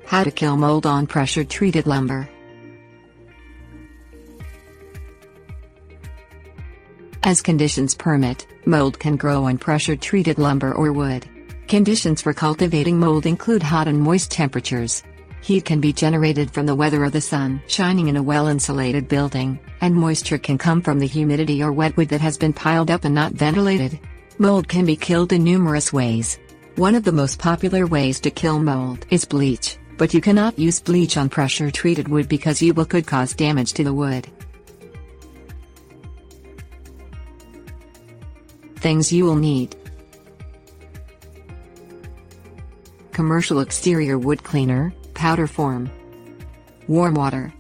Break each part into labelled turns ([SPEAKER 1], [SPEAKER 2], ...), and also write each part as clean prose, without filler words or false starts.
[SPEAKER 1] How to kill mold on pressure-treated lumber. As conditions permit, mold can grow on pressure-treated lumber or wood. Conditions for cultivating mold include hot and moist temperatures. Heat can be generated from the weather or the sun shining in a well-insulated building, and moisture can come from the humidity or wet wood that has been piled up and not ventilated. Mold can be killed in numerous ways. One of the most popular ways to kill mold is bleach, but you cannot use bleach on pressure-treated wood because you could cause damage to the wood. Things you will need: commercial exterior wood cleaner, powder form, warm water,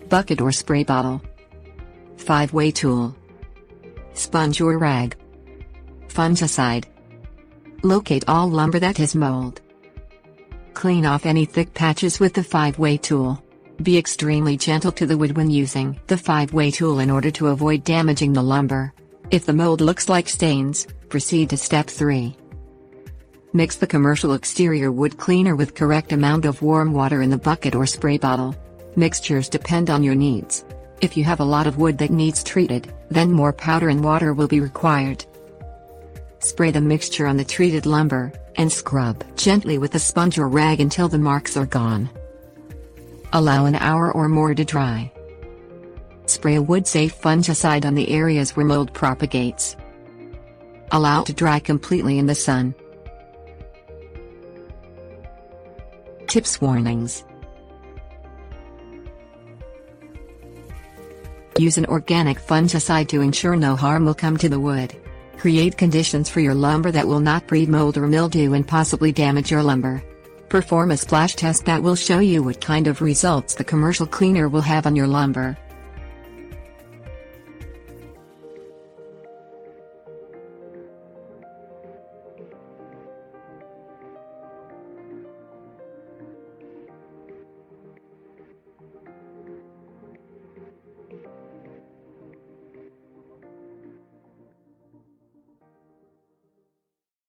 [SPEAKER 1] bucket or spray bottle, 5-way tool, sponge or rag, fungicide. Locate all lumber that has mold. Clean off any thick patches with the 5-way tool. Be extremely gentle to the wood when using the 5-way tool in order to avoid damaging the lumber. If the mold looks like stains, proceed to step 3. Mix the commercial exterior wood cleaner with correct amount of warm water in the bucket or spray bottle. Mixtures depend on your needs. If you have a lot of wood that needs treated, then more powder and water will be required. Spray the mixture on the treated lumber, and scrub gently with a sponge or rag until the marks are gone. Allow an hour or more to dry. Spray a wood-safe fungicide on the areas where mold propagates. Allow to dry completely in the sun. Tips: warnings. Use an organic fungicide to ensure no harm will come to the wood. Create conditions for your lumber that will not breed mold or mildew and possibly damage your lumber. Perform a splash test that will show you what kind of results the commercial cleaner will have on your lumber.